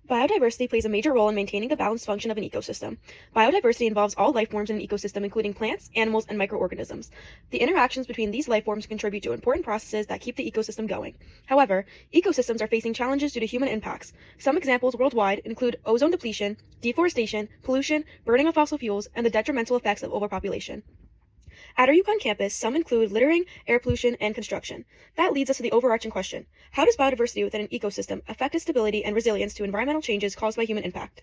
Biodiversity plays a major role in maintaining the balanced function of an ecosystem. Biodiversity involves all life forms in an ecosystem, including plants, animals, and microorganisms. The interactions between these life forms contribute to important processes that keep the ecosystem going. However, ecosystems are facing challenges due to human impacts. Some examples worldwide include ozone depletion, deforestation, pollution, burning of fossil fuels, and the detrimental effects of overpopulation. At our UConn campus, some include littering, air pollution, and construction. That leads us to the overarching question: how does biodiversity within an ecosystem affect its stability and resilience to environmental changes caused by human impact?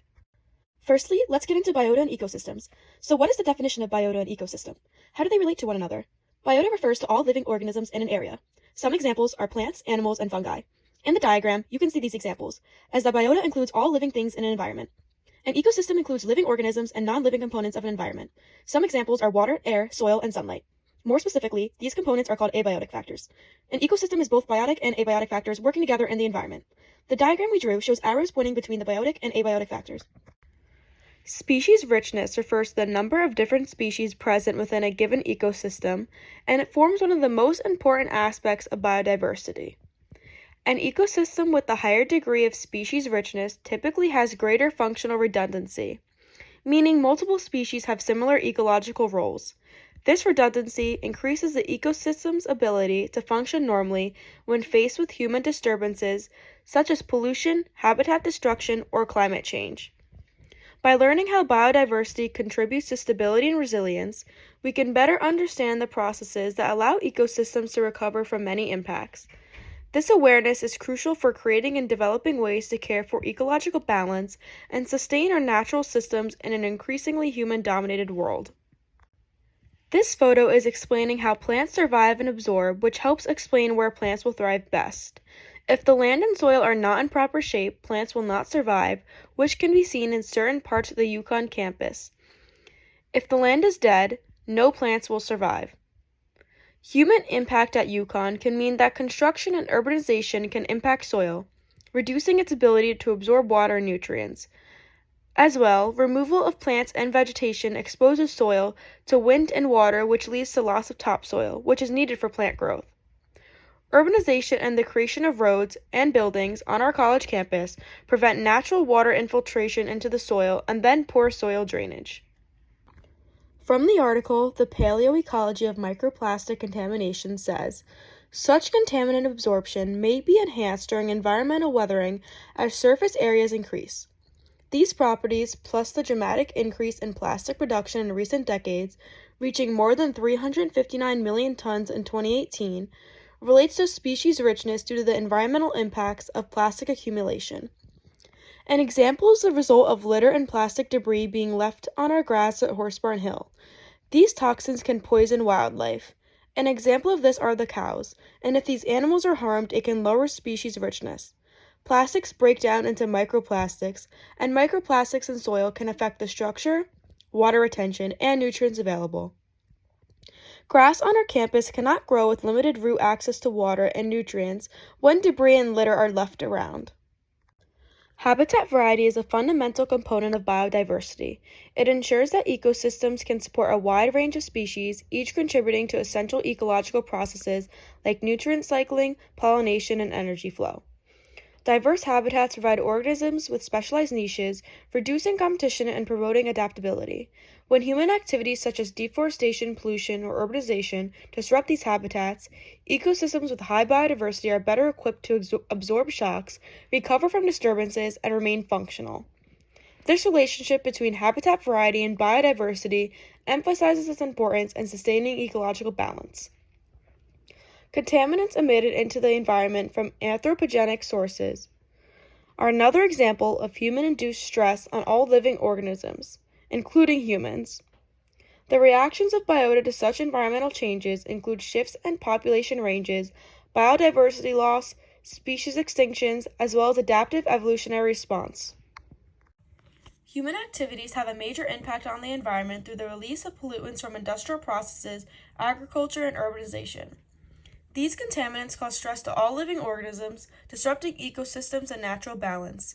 Firstly, let's get into biota and ecosystems. So what is the definition of biota and ecosystem? How do they relate to one another? Biota refers to all living organisms in an area. Some examples are plants, animals, and fungi. In the diagram, you can see these examples, as the biota includes all living things in an environment. An ecosystem includes living organisms and non-living components of an environment. Some examples are water, air, soil, and sunlight. More specifically, these components are called abiotic factors. An ecosystem is both biotic and abiotic factors working together in the environment. The diagram we drew shows arrows pointing between the biotic and abiotic factors. Species richness refers to the number of different species present within a given ecosystem, and it forms one of the most important aspects of biodiversity. An ecosystem with a higher degree of species richness typically has greater functional redundancy, meaning multiple species have similar ecological roles. This redundancy increases the ecosystem's ability to function normally when faced with human disturbances such as pollution, habitat destruction, or climate change. By learning how biodiversity contributes to stability and resilience, we can better understand the processes that allow ecosystems to recover from many impacts. This awareness is crucial for creating and developing ways to care for ecological balance and sustain our natural systems in an increasingly human-dominated world. This photo is explaining how plants survive and absorb, which helps explain where plants will thrive best. If the land and soil are not in proper shape, plants will not survive, which can be seen in certain parts of the UConn campus. If the land is dead, no plants will survive. Human impact at UConn can mean that construction and urbanization can impact soil, reducing its ability to absorb water and nutrients. As well, removal of plants and vegetation exposes soil to wind and water, which leads to loss of topsoil, which is needed for plant growth. Urbanization and the creation of roads and buildings on our college campus prevent natural water infiltration into the soil and then poor soil drainage. From the article, The Paleoecology of Microplastic Contamination says, such contaminant absorption may be enhanced during environmental weathering as surface areas increase. These properties, plus the dramatic increase in plastic production in recent decades, reaching more than 359 million tons in 2018, relates to species richness due to the environmental impacts of plastic accumulation. An example is the result of litter and plastic debris being left on our grass at Horsebarn Hill. These toxins can poison wildlife. An example of this are the cows, and if these animals are harmed, it can lower species richness. Plastics break down into microplastics, and microplastics in soil can affect the structure, water retention, and nutrients available. Grass on our campus cannot grow with limited root access to water and nutrients when debris and litter are left around. Habitat variety is a fundamental component of biodiversity. It ensures that ecosystems can support a wide range of species, each contributing to essential ecological processes like nutrient cycling, pollination, and energy flow. Diverse habitats provide organisms with specialized niches, reducing competition and promoting adaptability. When human activities such as deforestation, pollution, or urbanization disrupt these habitats, ecosystems with high biodiversity are better equipped to absorb shocks, recover from disturbances, and remain functional. This relationship between habitat variety and biodiversity emphasizes its importance in sustaining ecological balance. Contaminants emitted into the environment from anthropogenic sources are another example of human-induced stress on all living organisms, including humans. The reactions of biota to such environmental changes include shifts in population ranges, biodiversity loss, species extinctions, as well as adaptive evolutionary response. Human activities have a major impact on the environment through the release of pollutants from industrial processes, agriculture, and urbanization. These contaminants cause stress to all living organisms, disrupting ecosystems and natural balance.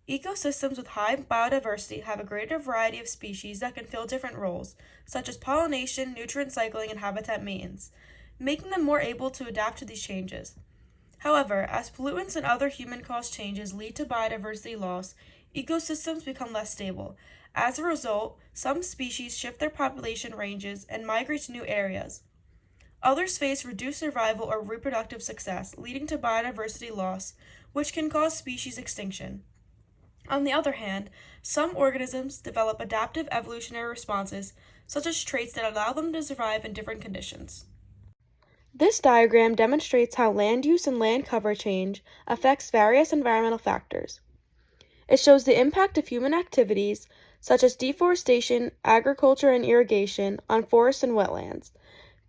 Ecosystems with high biodiversity have a greater variety of species that can fill different roles, such as pollination, nutrient cycling, and habitat maintenance, making them more able to adapt to these changes. However, as pollutants and other human-caused changes lead to biodiversity loss, ecosystems become less stable. As a result, some species shift their population ranges and migrate to new areas. Others face reduced survival or reproductive success, leading to biodiversity loss, which can cause species extinction. On the other hand, some organisms develop adaptive evolutionary responses, such as traits that allow them to survive in different conditions. This diagram demonstrates how land use and land cover change affects various environmental factors. It shows the impact of human activities, such as deforestation, agriculture, and irrigation, on forests and wetlands.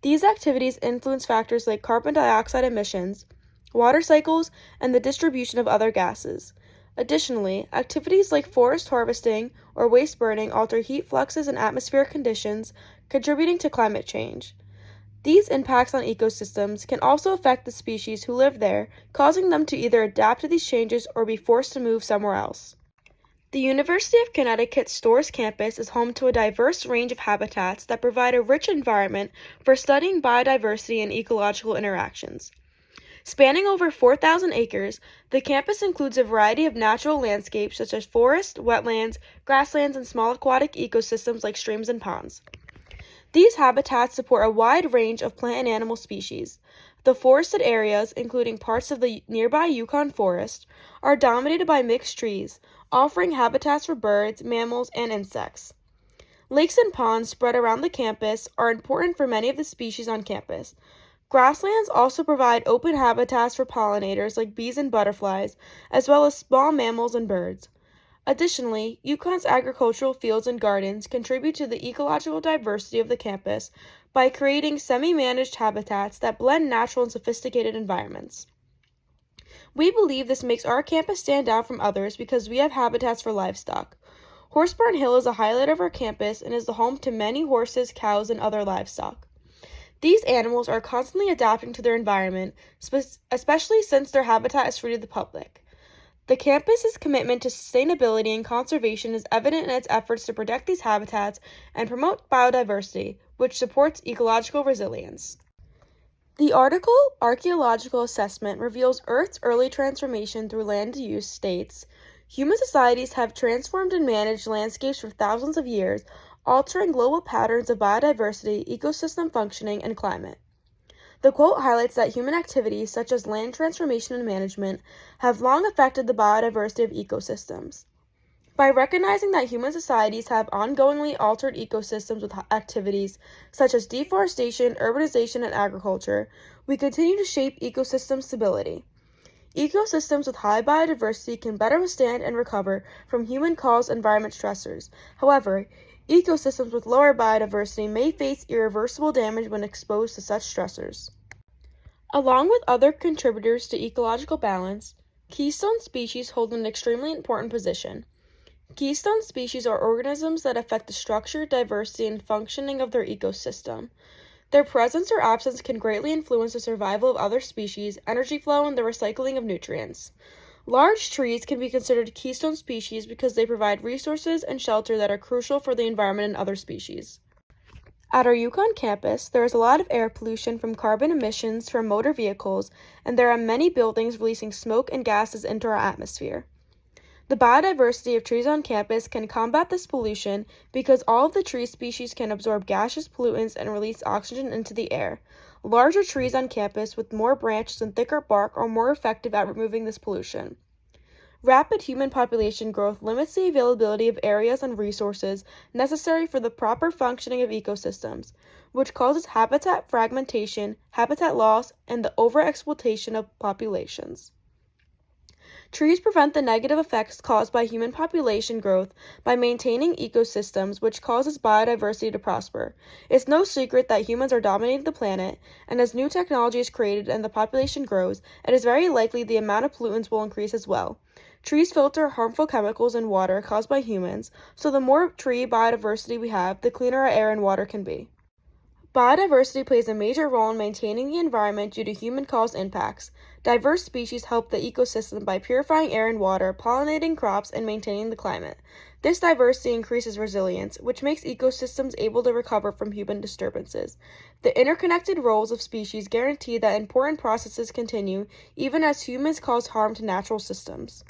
These activities influence factors like carbon dioxide emissions, water cycles, and the distribution of other gases. Additionally, activities like forest harvesting or waste burning alter heat fluxes and atmospheric conditions, contributing to climate change. These impacts on ecosystems can also affect the species who live there, causing them to either adapt to these changes or be forced to move somewhere else. The University of Connecticut's Storrs campus is home to a diverse range of habitats that provide a rich environment for studying biodiversity and ecological interactions. Spanning over 4,000 acres, the campus includes a variety of natural landscapes such as forests, wetlands, grasslands, and small aquatic ecosystems like streams and ponds. These habitats support a wide range of plant and animal species. The forested areas, including parts of the nearby Yukon Forest, are dominated by mixed trees, offering habitats for birds, mammals, and insects. Lakes and ponds spread around the campus are important for many of the species on campus. Grasslands also provide open habitats for pollinators like bees and butterflies, as well as small mammals and birds. Additionally, Yukon's agricultural fields and gardens contribute to the ecological diversity of the campus by creating semi-managed habitats that blend natural and sophisticated environments. We believe this makes our campus stand out from others because we have habitats for livestock. Horsebarn Hill is a highlight of our campus and is the home to many horses, cows, and other livestock. These animals are constantly adapting to their environment, especially since their habitat is free to the public. The campus's commitment to sustainability and conservation is evident in its efforts to protect these habitats and promote biodiversity, which supports ecological resilience. The article, Archaeological Assessment, reveals Earth's early transformation through land use states, human societies have transformed and managed landscapes for thousands of years, altering global patterns of biodiversity, ecosystem functioning, and climate. The quote highlights that human activities, such as land transformation and management, have long affected the biodiversity of ecosystems. By recognizing that human societies have ongoingly altered ecosystems with activities such as deforestation, urbanization, and agriculture, we continue to shape ecosystem stability. Ecosystems with high biodiversity can better withstand and recover from human-caused environment stressors. However, ecosystems with lower biodiversity may face irreversible damage when exposed to such stressors. Along with other contributors to ecological balance, keystone species hold an extremely important position. Keystone species are organisms that affect the structure, diversity, and functioning of their ecosystem. Their presence or absence can greatly influence the survival of other species, energy flow, and the recycling of nutrients. Large trees can be considered keystone species because they provide resources and shelter that are crucial for the environment and other species. At our Yukon campus, there is a lot of air pollution from carbon emissions from motor vehicles, and there are many buildings releasing smoke and gases into our atmosphere. The biodiversity of trees on campus can combat this pollution because all of the tree species can absorb gaseous pollutants and release oxygen into the air. Larger trees on campus with more branches and thicker bark are more effective at removing this pollution. Rapid human population growth limits the availability of areas and resources necessary for the proper functioning of ecosystems, which causes habitat fragmentation, habitat loss, and the overexploitation of populations. Trees prevent the negative effects caused by human population growth by maintaining ecosystems, which causes biodiversity to prosper. It's no secret that humans are dominating the planet, and as new technology is created and the population grows, it is very likely the amount of pollutants will increase as well. Trees filter harmful chemicals in water caused by humans, so the more tree biodiversity we have, the cleaner our air and water can be. Biodiversity plays a major role in maintaining the environment due to human-caused impacts. Diverse species help the ecosystem by purifying air and water, pollinating crops, and maintaining the climate. This diversity increases resilience, which makes ecosystems able to recover from human disturbances. The interconnected roles of species guarantee that important processes continue even as humans cause harm to natural systems.